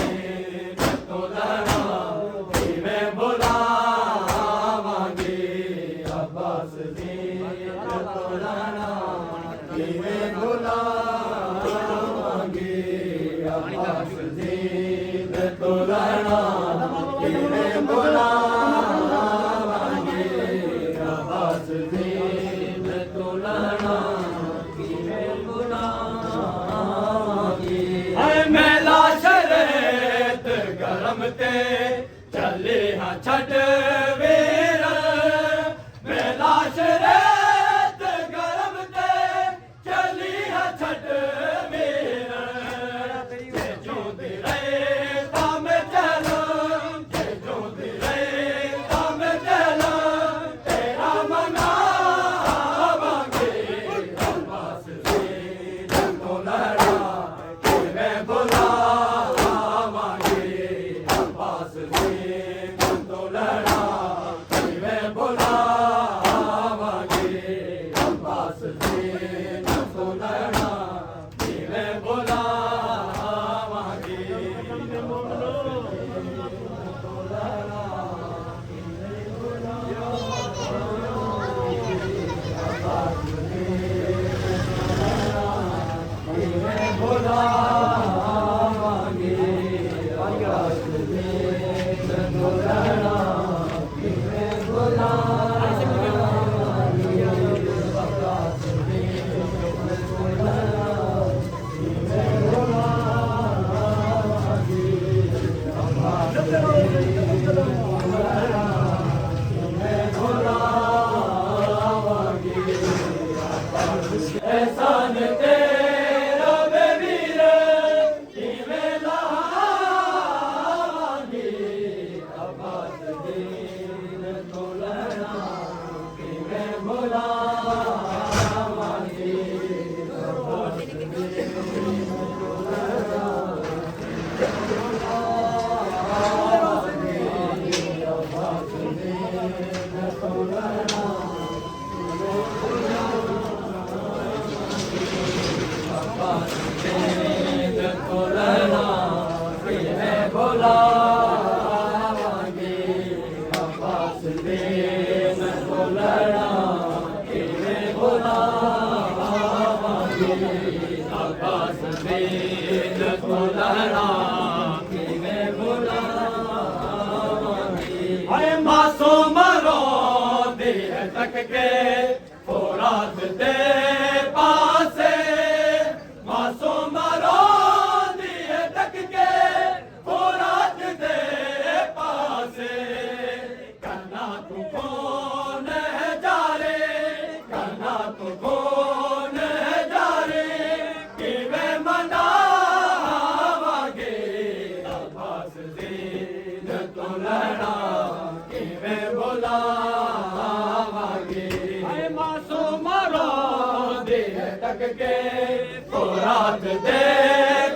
दीन तुलना किवें बुलावांगे अब्बास दीन तुलना किवें बुलावांगे अब्बास दीन तुलना किवें बुलावांगे अब्बास दीन तुलना किवें बुलावांगे हाय मेला शरेत गरम ते चले हाँ छठ वीर मेला शरेत गरम ते चली हाँ छठ वीर जोंदे रहे ताम चलो जोंदे रहे ताम चलो तेरा मनावांगे अब्बास दीन तुलना किवें बुलावांगे अब्बास दीन तुलना किवें बुलावांगे अब्बास दीन तुलना किवें बुलावांगे एहसान तेरा बेवीर किवें लावांगे अब्बास दीन तुलना किवें बुलावांगे अब्बास दीन तुलना अब्बास दीन तुलना अब्बास दीन तुलना किवें बुलावांगे अब्बास दीन तुलना किवें बुलावांगे अब्बास दीन तुलना किवें बुलावांगे हाय मासूम रोंदे तक के फुरात दे पासे मासूम रोंदी तक के फुरात दे पासे करना तू कौन है जारे करना तू कौन है जारे किवें मनावांगे अब्बास दीन तुलना किवें बुलावांगे हाय मासूम रोंदे तक के फुरात दे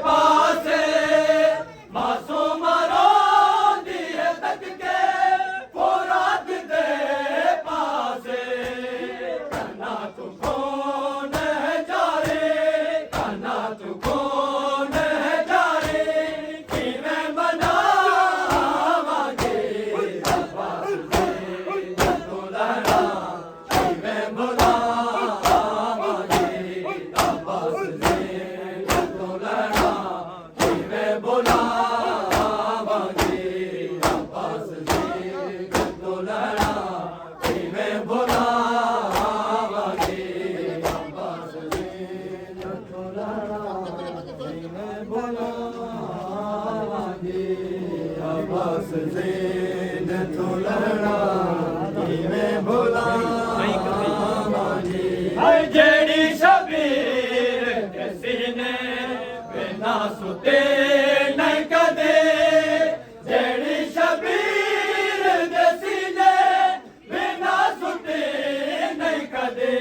पासे मासूम रोंदी तक के फुरात दे पासे करना तू कौन है जारे करना तू कौन है जारे किवें मनावांगे अब्बास दीन तुलना किवें बुलावांगे अब्बास दीन तुलना किवें बुलावांगे अब्बास दीन तुलना किवें बुलावांगे अब्बास दीन तुलना किवें बुलावांगे अब्बास दीन तुलना किवें बुलावांगे हाय जेड़ी शबीर के सीने बिना सुते नहीं कदे जेड़ी शबीर के सीने बिना सुते नहीं कदे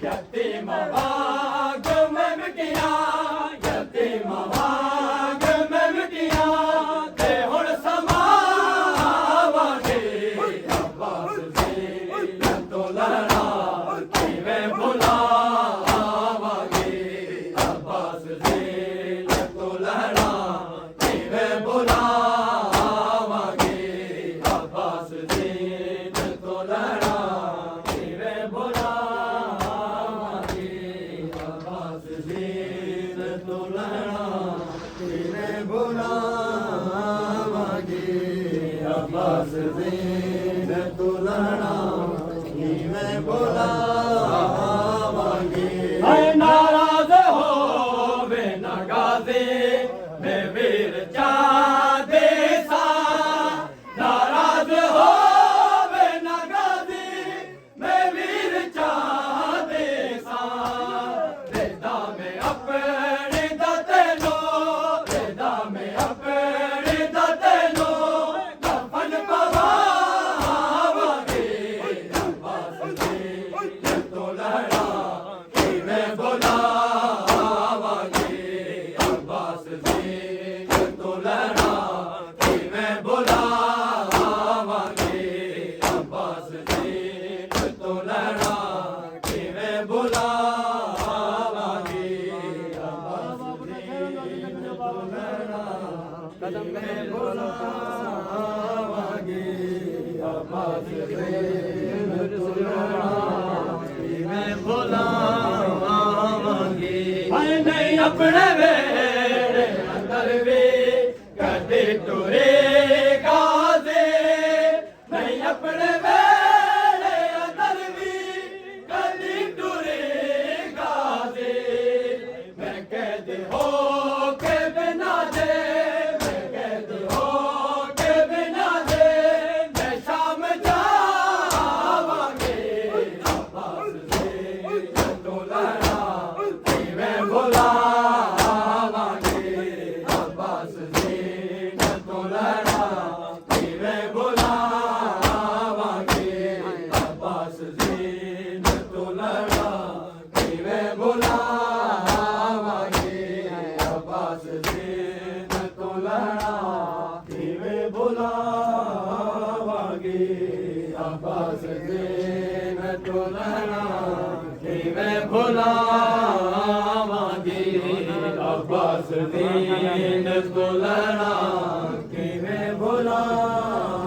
यतीम बाग में मिटिया यतीम बाग में मिटिया ते हुण समावांगे अब्बास दीन अब्बास दीन तुलना मैं बुलावांगे नाराज हो वे नगाजे मैं वीर चाँदे सा नाराज हो वे नगाजे मैं वीर चाँदे सा रेदा में अपने दतेनो रेदा में अपने दतेनो कफन पवावांगे अब्बास दीन तुलना मैं बुलावांगे अब्बास दीन तुलना मैं बुलावांगे अब्बास दीन तुलना मैं बुलावांगे अब्बास दीन तुलना कदम में बुलावांगे अब्बास दीन तुलना मैं बुलावांगे नहीं अपने वेड़े अंदर भी कदे टुरे गाजे नहीं अपने वेड़े अंदर भी कदे टुरे गाजे मैं कैद हो के बिना दे मैं कैद हो के बिना दे मैं शाम जावांगे अब्बास दीन तुलना मैं बुलावांगे अब्बास दीन तुलना मैं बुलावांगे अब्बास दीन तुलना मैं बुलावांगे अब्बास दीन तुलना मैं बुलावांगे अब्बास दीन तुलना मैं बुलावांगे अब्बास दीन तुलना मैं बुलावांगे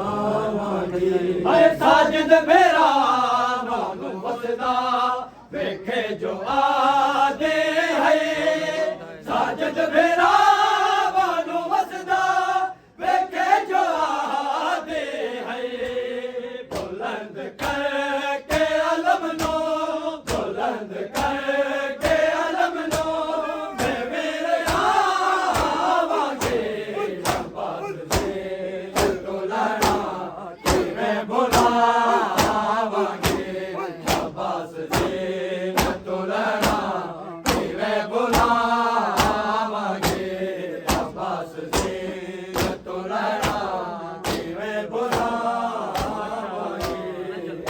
अरे साजिद मेरा बानु वसदा वेखे जो आदे है साजिद मेरा बानु वसदा वेखे जो आदे है बुलंद करके अलम नो बुलंद करके अलम नो मैं मेरे आवांगे अब्बास दीन तुलना मैं बुलावांगे अब्बास दीन तुलना मैं बुलावांगे अब्बास दीन तुलना मैं बुलावांगे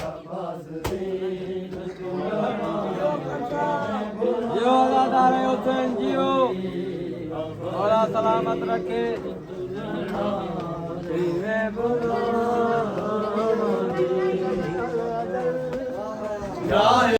अब्बास दीन तुलना जियो अल्लाह हुसैन जियो और सलामत रखे जाए